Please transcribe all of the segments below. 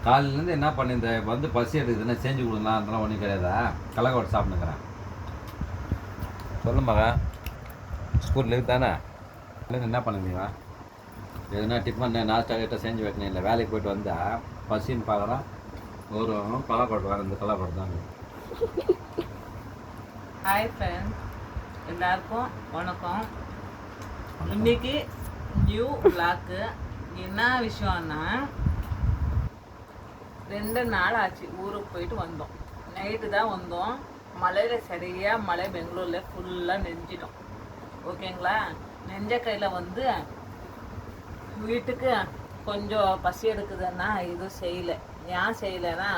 காலையிலேருந்து என்ன பண்ணியிருந்த வந்து பசி எடுக்குதுன்னா செஞ்சு கொடுக்கலாம் அதெல்லாம் ஒன்றும் கிடையாதா? கள்ளக்கோட்டை சாப்பிட்டுக்கிறேன். சொல்லு மகா, ஸ்கூல் லீவ் தானே? என்ன பண்ணுவீங்க? எதுனா டிஃபன் நாஸ்டா கிட்ட செஞ்சு வைக்கணும். இல்லை வேலைக்கு போய்ட்டு வந்தால் பசின்னு பார்க்குறோம். ஒரு கள்ளக்கோட்டை வேறு இந்த கள்ளக்கோட்டை தான். ஹாய் ஃப்ரெண்ட்ஸ், எல்லாருக்கும் வணக்கம். இன்னைக்கு நியூ விளாக்கு. என்ன விஷயம்னா, 2 நாள் ஆச்சு ஊருக்கு போயிட்டு வந்தோம். நைட்டு தான் வந்தோம். மழையில் சரியாக மழை, பெங்களூரில் ஃபுல்லாக நெஞ்சிட்டோம். ஓகேங்களா? நெஞ்ச கையில் வந்து வீட்டுக்கு கொஞ்சம் பசி எடுக்குதுன்னா எதுவும் செய்யலை. ஏன் செய்யலைன்னா,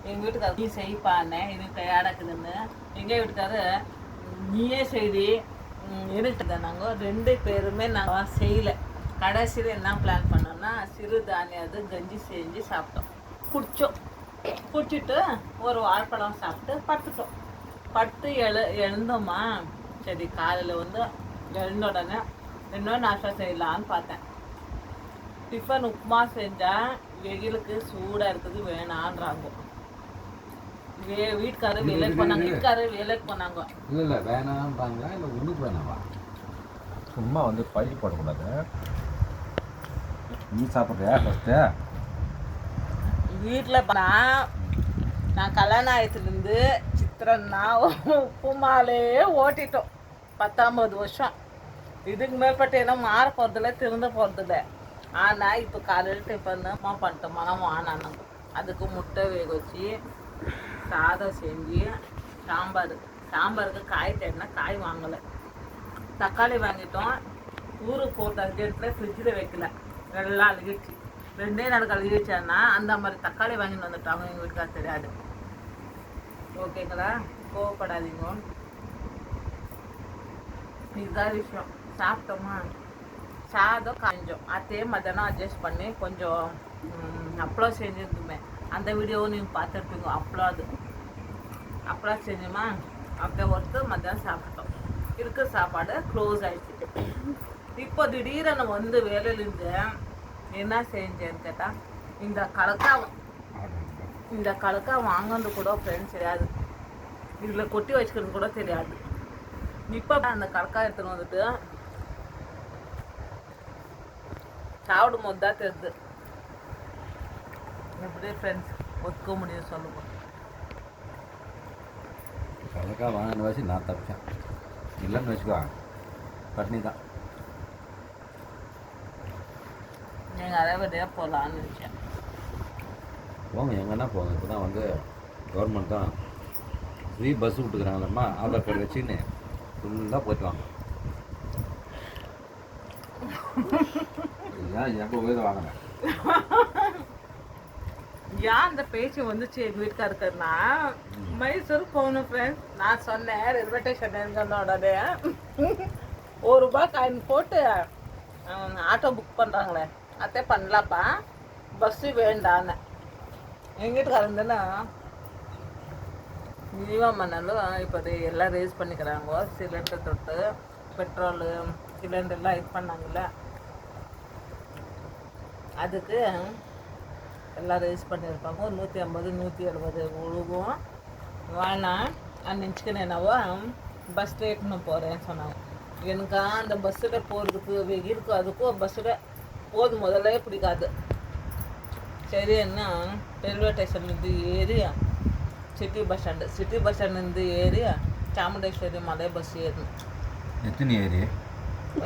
எங்கள் வீட்டுக்காரர் நீ செய்ப்பானே எனக்கு டயர்டாக்குதுன்னு, எங்கள் வீட்டுக்காரு நீயே செய்தி எனக்கு. நாங்கள் 2 பேருமே நாங்கள் செய்யலை. கடைசியில் என்ன பிளான் பண்ணோம்னா, சிறு தானியாது கஞ்சி செஞ்சு சாப்பிட்டோம். குடிச்சிட்டு ஒரு வாழைப்பழம் சாப்பிட்டு படுத்துட்டோம். படுத்து எழுந்தோமா, சரி காலையில் வந்து எழுந்த உடனே இன்னும் நாஷ்டா செய்யலான்னு பார்த்தேன். டிஃபன் உப்புமா செஞ்சால் வெயிலுக்கு சூடாக இருக்குது வேணான்றாங்க. வீட்டுக்காரர் வேலைக்கு போனாங்க. இல்லை வேணான்றாங்களா? இல்லை ஒன்றுக்கு வேணாவா? சும்மா வந்து பழி போடக்கூடாது. நீ சாப்பிட்றியா ஃபஸ்ட்டு? வீட்டில் நான் கல்யாணம் ஆயத்துலேருந்து சித்திரன்னா உப்புமாலே ஓட்டிட்டோம் 19 வருஷம். இதுக்கு மேற்பட்டு என்ன மாற போகிறதில்ல, திருந்த போகிறதில்ல. ஆனால் இப்போ காலையில் டிஃபன் பண்ணிட்டோம். மனம் ஆனாங்க. அதுக்கு முட்டை வேக வச்சு சாதம் செஞ்சு சாம்பாருக்கு காய் தேடினா காய் வாங்கலை. தக்காளி வாங்கிட்டோம். ஊருக்கு போட்ட அர்ஜென்ட்டில் ஃப்ரிட்ஜில் வைக்கல, எல்லாம் அழுகிடுச்சு. 2 நாள் அழுகிடுச்சான்னா அந்த மாதிரி தக்காளி வாங்கிட்டு வந்துட்டாங்க. எங்கள் வீட்டுக்கார தெரியாது. ஓகேங்களா? கோவப்படாதீங்க. இதுதான் விஷயம். சாப்பிட்டோமா, சாதம் காய்ஞ்சோம். அதே மத்தியானம் அட்ஜஸ்ட் பண்ணி கொஞ்சம் அப்பளம் செஞ்சுருந்துமே. அந்த வீடியோவும் நீங்கள் பார்த்துருப்பீங்க. அப்பளம் செஞ்சோமா, அப்படியே ஒருத்து மத்தியானம் சாப்பிட்டோம். இருக்க சாப்பாடு க்ளோஸ் ஆகிடுச்சு. இப்போ திடீரென வந்து வேலையிலேருந்து என்ன செஞ்சேன்னு கேட்டால், இந்த கலக்கா வாங்கினது கூட ஃப்ரெண்ட்ஸ் தெரியாது. இதில் கொட்டி வச்சுக்கிறது கூட தெரியாது. இப்போ அந்த கலக்கா எடுத்துன்னு வந்துட்டு சாப்பிடும் போது தான் தெரியுது. எப்படி ஃப்ரெண்ட்ஸ் ஒத்துக்க முடியும் சொல்லுங்க? கலக்கா வாங்கின வச்சு நான் தப்பிச்சேன். இல்லைன்னு வச்சுக்கோ, பட்னி தான். நீங்கள் அதே வழியாக போகலான்னு நினச்சேன். போங்க, எங்கன்னா போங்க. இப்போ தான் வந்து கவர்மெண்ட் தான் ஃப்ரீ பஸ் விட்டுக்கிறாங்களம்மா. ஆதார் கார்டு வச்சுன்னு ஃபுல்லாக போயிட்டு வாங்க. ஏன் எப்போ போய் வாங்கினேன்? ஏன் அந்த பேச்சு வந்துச்சு எங்கள் வீட்டுக்கார இருக்குன்னா, மைசூர் போகணும் ஃப்ரெண்ட்ஸ். நான் சொன்னேன் ரயில்வே ஸ்டேஷன் இருந்தோட ₹1 காயின் போட்டு ஆட்டோ புக் பண்ணுறாங்களே, அதே பண்ணலாப்பா, பஸ்ஸு வேண்டான்னு. எங்கள் வீட்டுக்கார இருந்தேன்னா மினிமம் பண்ணாலும் இப்போ எல்லாம் ரேஸ் பண்ணிக்கிறாங்க. சிலிண்டர் தொட்டு பெட்ரோலு சிலிண்டர்லாம் இது பண்ணாங்கல்ல, அதுக்கு எல்லாம் ரேஸ் பண்ணியிருப்பாங்க. ஒரு 150 170 ஒழுகும் வேணாம். நினச்சிக்கின்னு என்னவோ பஸ்ஸில் ஏற்றுன்னு போகிறேன்னு சொன்னாங்க. எனக்கு அந்த பஸ்ஸில் போகிறதுக்கு வெயிலுக்கு அதுக்கும் பஸ்ஸில் போது முதல்ல பிடிக்காது. சரி, என்ன ரயில்வே ஸ்டேஷன்லேருந்து ஏறி சிட்டி பஸ் ஸ்டாண்ட்லேருந்து ஏறி சாமுண்டேஸ்வரி மலை பஸ் ஏறணும். எத்தனை ஏறி?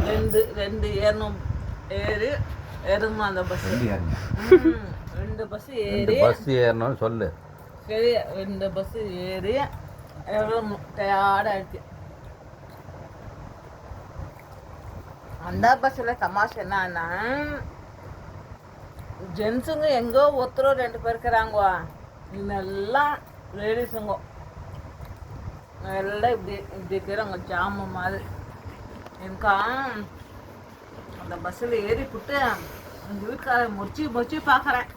2 ஏறணும். ஏறணும் அந்த பஸ். 2 பஸ் ஏறணும்னு சொல்லு. சரி, 2 பஸ் ஏறி டயர்டாகிடுச்சு. அந்த பஸ்ஸில் தமாஷை என்னன்னா, ஜென்ஸுங்க எங்கோ ஒருத்தரோ 2 பேர் இருக்கிறாங்க. இன்னெல்லாம் லேடிஸுங்க எல்லாம் இப்படி இருக்கிறாங்க ஜாமு மாதிரி. எனக்கா அந்த பஸ்ஸில் ஏறிப்புட்டு எங்கள் வீட்டுக்கார முடிச்சு பார்க்குறேன்.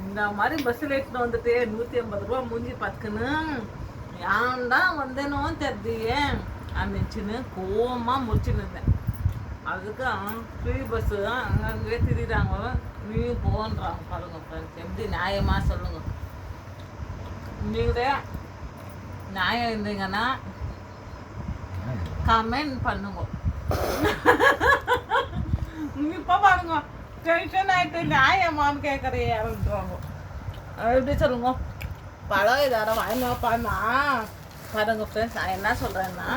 இந்த மாதிரி பஸ்ஸில் ஏற்றிட்டு வந்துட்டு ₹150 மூஞ்சி பார்த்துக்குன்னு ஏன் தான் வந்தேனோ தெரியுது. நினச்சின்னு கோவமாக முடிச்சுன்னு இருந்தேன். அதுக்கும் ஃப்ரீ பஸ்ஸு அங்கங்கே திரிகிறாங்க, நீ போன்றாங்க பாருங்க ஃப்ரெண்ட்ஸ். எப்படி நியாயமாக சொல்லுங்க. நீங்களே நியாயம் இருந்தீங்கன்னா கமெண்ட் பண்ணுங்க. இப்போ பாருங்க டென்ஷன் ஆகிட்டு நியாயமானு கேட்குறேன்றாங்க. எப்படி சொல்லுங்க. பழம் இதார வாங்கினாப்பான்னா பாருங்க ஃப்ரெண்ட்ஸ், நான் என்ன சொல்கிறேன்னா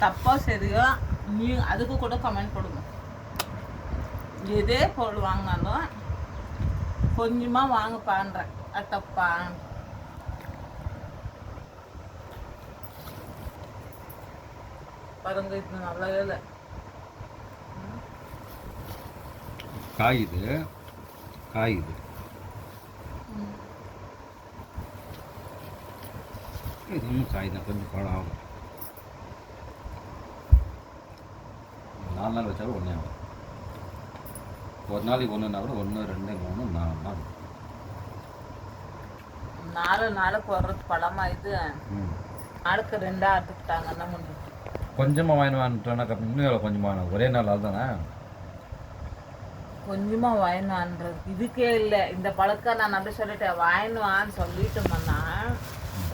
தப்போ சரியோ நீ அதுக்கு கூட கமெண்ட் போடுங்க. எதே பொருள் வாங்கினாலும் கொஞ்சமாக வாங்கப்பான்றேன். அது தப்பா? பாருங்க இது நல்லவே இல்லை. காயுது காயுது. இதுவும் காய் தான், கொஞ்சம் பழம் ஆகும். 4 நாள் வச்சாலும் ஒன்றே ஆகும். ஒரு நாளைக்கு ஒன்றுனா கூட 1, 2, 3, 4 நாள். 4 நாளுக்கு வர்றது பழமா இது? நாளுக்கு 2 அறுத்துக்கிட்டாங்கன்னா முடியும். கொஞ்சமாக வாங்கினோன்னா இன்னும் எவ்வளோ கொஞ்சமாக ஒரே நாள் தானே. கொஞ்சமாக வாங்கினான்றது இதுக்கே இல்லை. இந்த பழக்கம் நான் அப்படி சொல்லிட்டேன். வாங்கினுவான்னு சொல்லிட்டோம்னா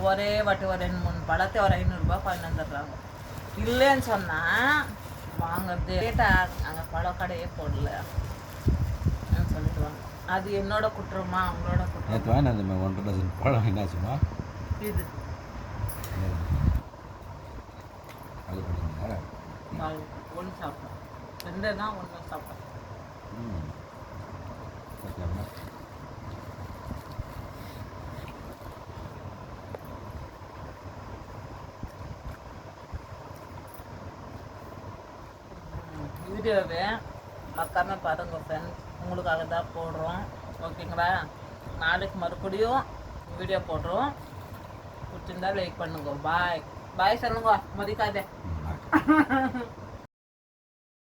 ஒரே வாட்டி ஒரு 2-3 பழத்தை ஒரு 500 ரூபாய் வாங்கி வந்துடுறாங்க. இல்லைன்னு சொன்னால் வாங்குறது கேட்டால் அங்கே பழம் கடையே போடல சொல்லிடுவாங்க. அது என்னோட குற்றமா அவங்களோட குற்றம்? நேற்று வாங்கினா அந்த 1 டஜன் பழம் என்னாச்சுமா? இது அது பண்ணுங்க. ஒன்று சாப்பிட்டோம், 2னா 1 சாப்பிட்டோம். வீடியோவே மறக்காம பாருங்க ஃப்ரெண்ட்ஸ், உங்களுக்காக தான் போடுறோம். ஓகேங்களா? நாளைக்கு மறுபடியும் வீடியோ போடுறோம். பிடிச்சிருந்தா லைக் பண்ணுங்க. பாய் பாய் சொல்லுங்க, மதிக்காதே.